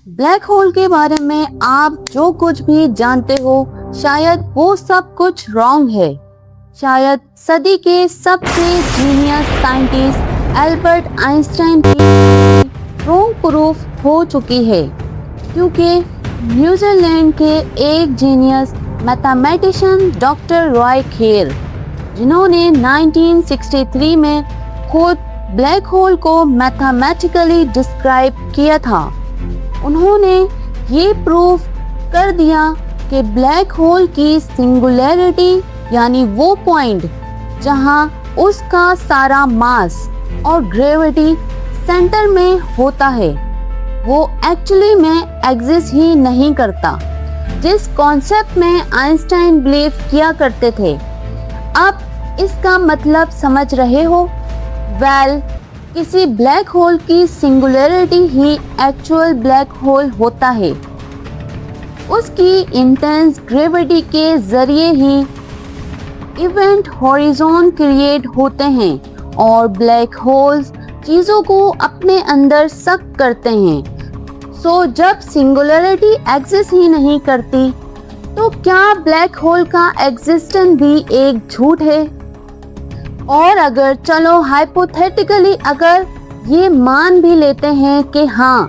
Black hole के बारे में आप जो कुछ भी जानते हो शायद वो सब कुछ रॉन्ग है। शायद सदी के सबसे जीनियस साइंटिस्ट एल्बर्ट आइंस्टाइन की रॉन्ग प्रूफ हो चुकी है, क्योंकि न्यूजीलैंड के एक genius mathematician doctor Roy Kher, जिन्होंने 1963 में खुद ब्लैक होल को मैथमेटिकली डिस्क्राइब किया था, उन्होंने ये प्रूफ कर दिया कि ब्लैक होल की सिंगुलैरिटी यानी वो पॉइंट जहां उसका सारा मास और ग्रेविटी सेंटर में होता है, वो एक्चुअली में एग्जिस्ट ही नहीं करता, जिस कॉन्सेप्ट में आइंस्टाइन बिलीव किया करते थे। अब इसका मतलब समझ रहे हो? किसी ब्लैक होल की सिंगुलैरिटी ही एक्चुअल ब्लैक होल होता है। उसकी इंटेंस ग्रेविटी के जरिए ही इवेंट हॉरिजॉन क्रिएट होते हैं और ब्लैक होल्स चीज़ों को अपने अंदर सक करते हैं। सो जब सिंगुलैरिटी एग्जिस्ट ही नहीं करती, तो क्या ब्लैक होल का एग्जिस्टेंस भी एक झूठ है? और अगर चलो हाइपोथेटिकली अगर ये मान भी लेते हैं कि हाँ,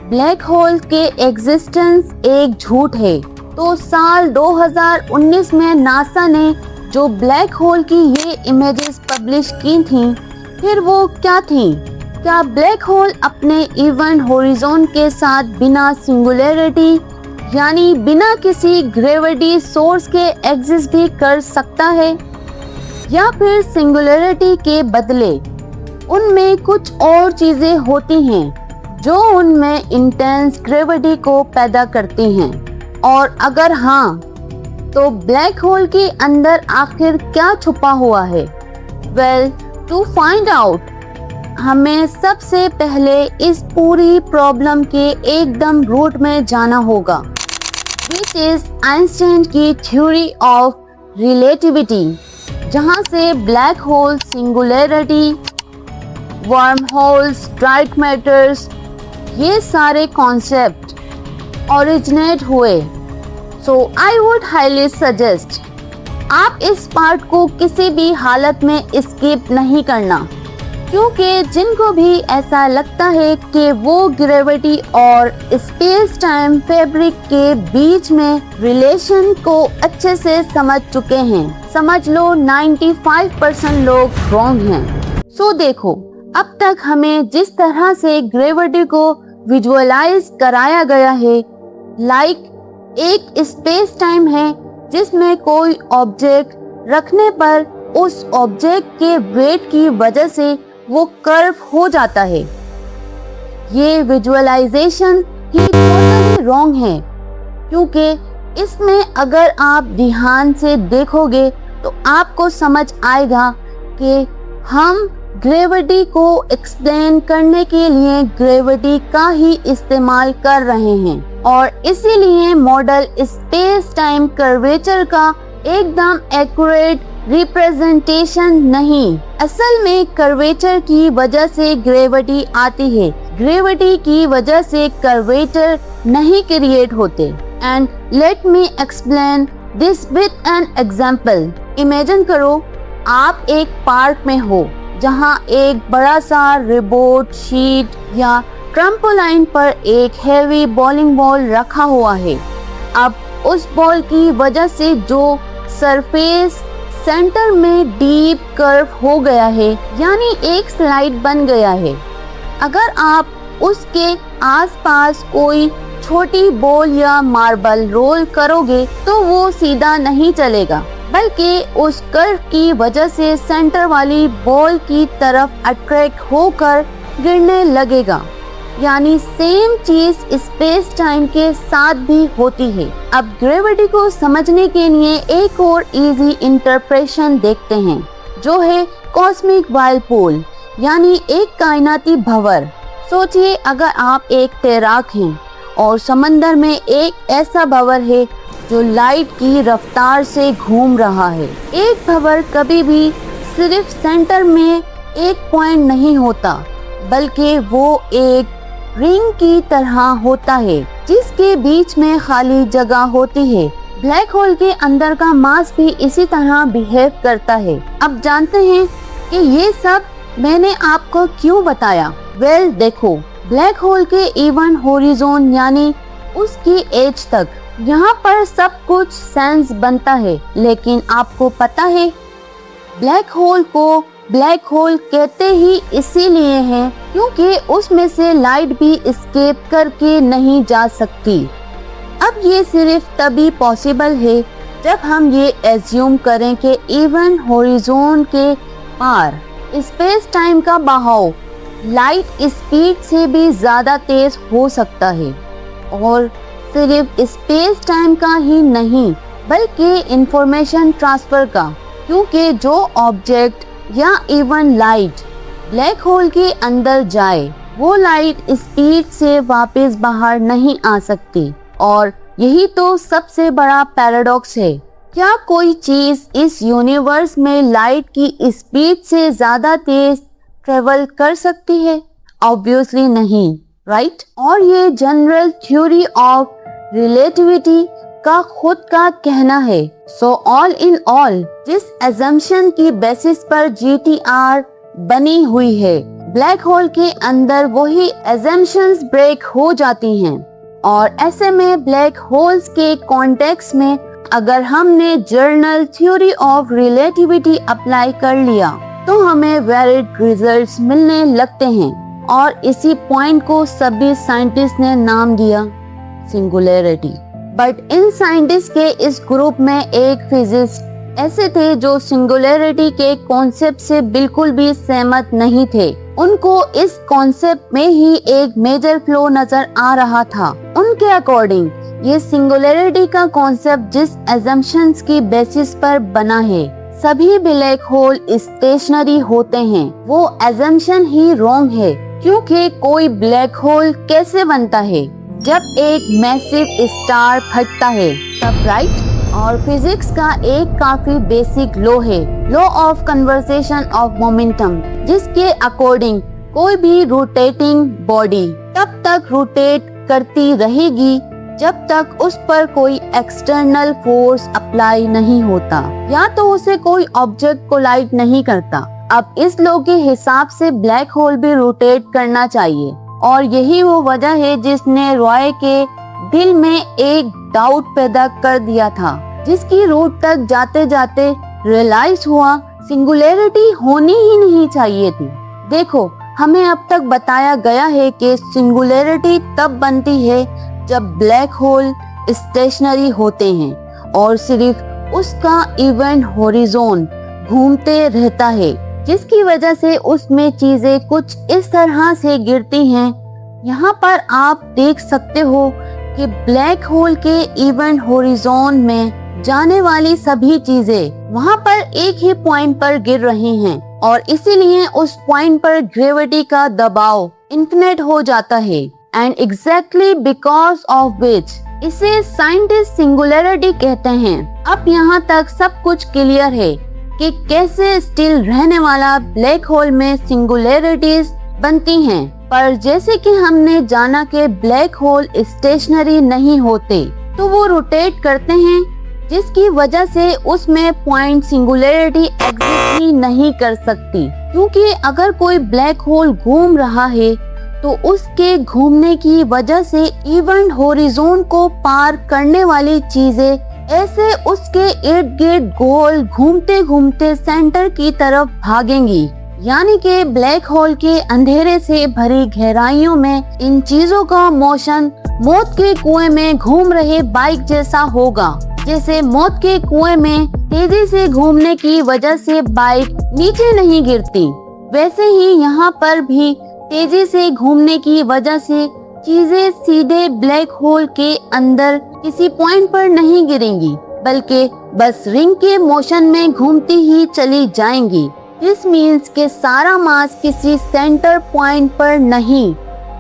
ब्लैक होल के एग्जिस्टेंस एक झूठ है, तो साल 2019 में नासा ने जो ब्लैक होल की ये इमेजेस पब्लिश की थी, फिर वो क्या थी? क्या ब्लैक होल अपने इवेंट हॉरिजॉन के साथ बिना सिंगुलैरिटी यानी बिना किसी ग्रेविटी सोर्स के एग्जिस्ट भी कर सकता है, या फिर सिंगुलैरिटी के बदले उनमें कुछ और चीजें होती हैं जो उनमें इंटेंस ग्रेविटी को पैदा करती हैं? और अगर हाँ, तो ब्लैक होल के अंदर आखिर क्या छुपा हुआ है? टू फाइंड आउट हमें सबसे पहले इस पूरी प्रॉब्लम के एकदम रूट में जाना होगा, विच इज आइंस्टाइन की थ्योरी ऑफ रिलेटिविटी, जहां से black hole, singularity, worm holes, dark matters, ये सारे कॉन्सेप्ट ओरिजिनेट हुए। सो आई वुड हाईली सजेस्ट आप इस पार्ट को किसी भी हालत में स्किप नहीं करना, क्योंकि जिनको भी ऐसा लगता है कि वो ग्रेविटी और स्पेस टाइम फैब्रिक के बीच में रिलेशन को अच्छे से समझ चुके हैं, समझ लो 95% लोग रॉन्ग हैं। सो देखो, अब तक हमें जिस तरह से ग्रेविटी को विजुअलाइज कराया गया है, लाइक एक स्पेस टाइम है जिसमें कोई ऑब्जेक्ट रखने पर उस ऑब्जेक्ट के वेट की वजह से वो कर्व हो जाता है। ये विजुअलाइजेशन ही टोटली रॉन्ग है, क्योंकि इसमें अगर आप ध्यान से देखोगे तो आपको समझ आएगा कि हम ग्रेविटी को एक्सप्लेन करने के लिए ग्रेविटी का ही इस्तेमाल कर रहे हैं, और इसीलिए मॉडल स्पेस टाइम कर्वेचर का एकदम एक्यूरेट रिप्रेजेंटेशन नहीं। असल में कर्वेचर की वजह से ग्रेविटी आती है, ग्रेविटी की वजह से कर्वेचर नहीं क्रिएट होते। And let me explain this with an example. Imagine करो आप एक पार्क में हो, जहां एक बड़ा सा रिबोट शीट या ट्रम्पोलाइन पर एक हैवी बॉलिंग बॉल रखा हुआ है। अब उस बॉल की वजह से जो सरफेस सेंटर में डीप कर्व हो गया है, यानी एक स्लाइड बन गया है। अगर आप उसके आसपास कोई छोटी बॉल या मार्बल रोल करोगे तो वो सीधा नहीं चलेगा, बल्कि उस कर्व की वजह से सेंटर वाली बॉल की तरफ अट्रैक्ट होकर गिरने लगेगा। यानी सेम चीज स्पेस टाइम के साथ भी होती है। अब ग्रेविटी को समझने के लिए एक और इजी इंटरप्रेशन देखते हैं, जो है कॉस्मिक वाइलपूल, यानी एक कायनाती भंवर। सोचिए अगर आप एक तैराक हैं और समंदर में एक ऐसा भंवर है जो लाइट की रफ्तार से घूम रहा है। एक भंवर कभी भी सिर्फ सेंटर में एक पॉइंट नहीं होता, बल्कि वो एक रिंग की तरह होता है जिसके बीच में खाली जगह होती है। ब्लैक होल के अंदर का मास भी इसी तरह बिहेव करता है। अब जानते हैं कि ये सब मैंने आपको क्यों बताया। वेल देखो, ब्लैक होल के इवन होरिजोन यानी उसकी एज तक यहाँ पर सब कुछ सेंस बनता है। लेकिन आपको पता है ब्लैक होल को ब्लैक होल कहते ही इसीलिए हैं क्योंकि उसमें से लाइट भी एस्केप करके नहीं जा सकती। अब ये सिर्फ तभी पॉसिबल है जब हम ये एज्यूम करें कि इवन होरिजोन के पार स्पेस टाइम का बहाव लाइट स्पीड से भी ज्यादा तेज हो सकता है। और सिर्फ स्पेस टाइम का ही नहीं बल्कि इंफॉर्मेशन ट्रांसफर का, क्योंकि जो ऑब्जेक्ट या इवन लाइट ब्लैक होल के अंदर जाए वो लाइट स्पीड से वापस बाहर नहीं आ सकती। और यही तो सबसे बड़ा पैराडॉक्स है। क्या कोई चीज इस यूनिवर्स में लाइट की स्पीड से ज्यादा तेज ट्रेवल कर सकती है? ऑब्वियसली नहीं, राइट? और ये जनरल थ्योरी ऑफ रिलेटिविटी का खुद का कहना है। सो ऑल इन ऑल, जिस अजम्पशन की बेसिस पर जीटीआर बनी हुई है, ब्लैक होल के अंदर वही अजम्पशंस ब्रेक हो जाती हैं। और ऐसे में ब्लैक होल्स के कॉन्टेक्स्ट में अगर हमने general theory of relativity apply कर लिया तो हमें वैलिड रिजल्ट्स मिलने लगते हैं। और इसी पॉइंट को सभी साइंटिस्ट ने नाम दिया सिंगुलैरिटी। बट इन साइंटिस्ट के इस ग्रुप में एक फिजिसिस्ट ऐसे थे जो सिंगुलैरिटी के कॉन्सेप्ट से बिल्कुल भी सहमत नहीं थे। उनको इस कॉन्सेप्ट में ही एक मेजर फ्लॉ नजर आ रहा था। उनके अकॉर्डिंग ये सिंगुलैरिटी का कॉन्सेप्ट जिस अजम्पशंस की बेसिस पर बना है, सभी ब्लैक होल स्टेशनरी होते हैं, वो अजम्पशन ही रॉन्ग है। क्योंकि कोई ब्लैक होल कैसे बनता है? जब एक मैसिव स्टार फटता है तब, राइट? और फिजिक्स का एक काफी बेसिक लॉ है, law of conservation of momentum, जिसके अकॉर्डिंग कोई भी रोटेटिंग बॉडी तब तक रोटेट करती रहेगी जब तक उस पर कोई एक्सटर्नल फोर्स अप्लाई नहीं होता या तो उसे कोई ऑब्जेक्ट कोलाइड नहीं करता। अब इस लॉ के हिसाब से ब्लैक होल भी रोटेट करना चाहिए। और यही वो वजह है जिसने रॉय के दिल में एक डाउट पैदा कर दिया था, जिसकी रूट तक जाते जाते रियलाइज हुआ सिंगुलैरिटी होनी ही नहीं चाहिए थी। देखो, हमें अब तक बताया गया है कि सिंगुलैरिटी तब बनती है जब ब्लैक होल स्टेशनरी होते हैं और सिर्फ उसका इवेंट होरिजोन घूमते रहता है, जिसकी वजह से उसमें चीजें कुछ इस तरह से गिरती हैं। यहाँ पर आप देख सकते हो कि ब्लैक होल के इवेंट होरिजोन में जाने वाली सभी चीजें वहाँ पर एक ही पॉइंट पर गिर रही हैं और इसीलिए उस पॉइंट पर ग्रेविटी का दबाव इन्फिनिट हो जाता है। And exactly because of which इसे साइंटिस्ट सिंगुलैरिटी कहते हैं। अब यहाँ तक सब कुछ क्लियर है कि कैसे स्टिल रहने वाला ब्लैक होल में सिंगुलैरिटीज बनती हैं। पर जैसे कि हमने जाना कि ब्लैक होल स्टेशनरी नहीं होते, तो वो रोटेट करते हैं, जिसकी वजह से उसमें पॉइंट सिंगुलैरिटी एग्जिस्ट ही नहीं कर सकती। क्योंकि अगर कोई ब्लैक होल घूम रहा है तो उसके घूमने की वजह से इवेंट होरिजोन को पार करने वाली चीजें ऐसे उसके इर्द गिर्द गोल घूमते घूमते सेंटर की तरफ भागेंगी। यानी कि ब्लैक होल के अंधेरे से भरी गहराइयों में इन चीजों का मोशन मौत के कुएं में घूम रहे बाइक जैसा होगा। जैसे मौत के कुएं में तेजी से घूमने की वजह से बाइक नीचे नहीं गिरती, वैसे ही यहाँ पर भी तेजी से घूमने की वजह से चीजें सीधे ब्लैक होल के अंदर किसी पॉइंट पर नहीं गिरेंगी, बल्कि बस रिंग के मोशन में घूमती ही चली जाएंगी। दिस मीन्स के सारा मास किसी सेंटर पॉइंट पर नहीं,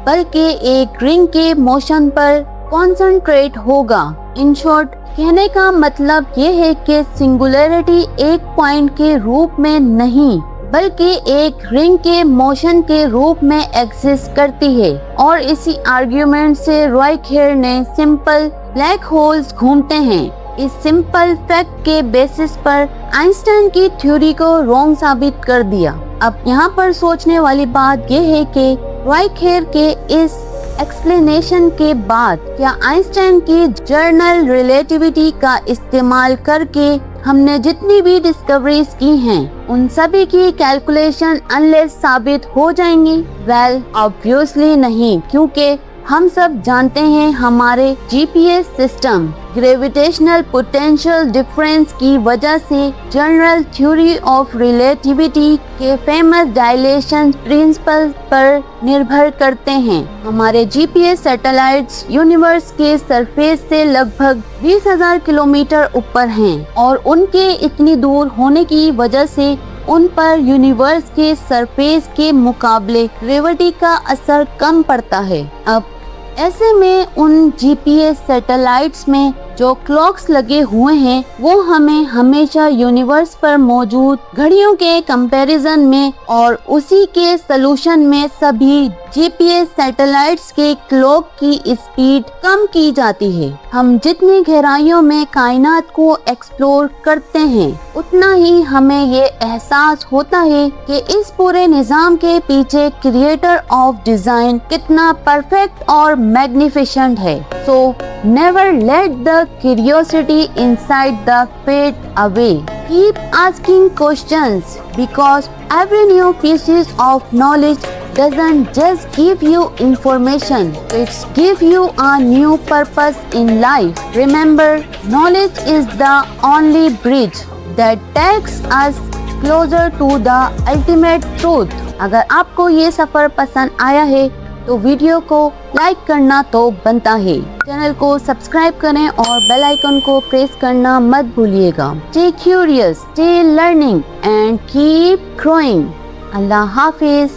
बल्कि एक रिंग के मोशन पर कॉन्सेंट्रेट होगा। इन शॉर्ट, कहने का मतलब ये है कि सिंगुलैरिटी एक पॉइंट के रूप में नहीं बल्कि एक रिंग के मोशन के रूप में एग्जिस्ट करती है। और इसी आर्ग्यूमेंट से रॉय खेर ने सिंपल ब्लैक होल्स घूमते हैं इस सिंपल फैक्ट के बेसिस पर आइंस्टाइन की थ्योरी को रॉन्ग साबित कर दिया। अब यहाँ पर सोचने वाली बात यह है कि रॉय खेर के इस एक्सप्लेनेशन के बाद क्या आइंस्टाइन की जनरल रिलेटिविटी का इस्तेमाल करके हमने जितनी भी डिस्कवरीज की हैं, उन सभी की कैलकुलेशन अनलेस साबित हो जाएंगी? वेल, ऑब्वियसली नहीं, क्योंकि हम सब जानते हैं हमारे GPS system gravitational potential difference की वजह से जनरल थ्योरी ऑफ रिलेटिविटी के फेमस डायलेशन प्रिंसिपल पर निर्भर करते हैं। हमारे जीपीएस सैटेलाइट्स यूनिवर्स के सरफेस से लगभग 20,000 किलोमीटर ऊपर हैं और उनके इतनी दूर होने की वजह से उन पर यूनिवर्स के सरफेस के मुकाबले ग्रेविटी का असर कम पड़ता है। अब ऐसे में उन जीपीएस सैटेलाइट्स में जो क्लॉक्स लगे हुए हैं वो हमें हमेशा यूनिवर्स पर मौजूद घड़ियों के कंपैरिजन में और उसी के सलूशन में सभी जीपीएस सैटेलाइट्स के क्लॉक की स्पीड कम की जाती है। हम जितनी गहराइयों में कायनात को एक्सप्लोर करते हैं उतना ही हमें ये एहसास होता है कि इस पूरे निजाम के पीछे क्रिएटर ऑफ डिजाइन कितना परफेक्ट और मैग्निफिसेंट है। So never let the curiosity inside the pit away. Keep asking questions because every new piece of knowledge doesn't just give you information, it's give you a new purpose in life. Remember, knowledge is the only bridge that takes us closer to the ultimate truth. अगर आपको ये सफर पसंद आया है तो video को like करना तो बनता है। चैनल को सब्सक्राइब करें और बेल आइकन को प्रेस करना मत भूलिएगा। Stay curious, stay learning and keep growing. Allah Hafiz.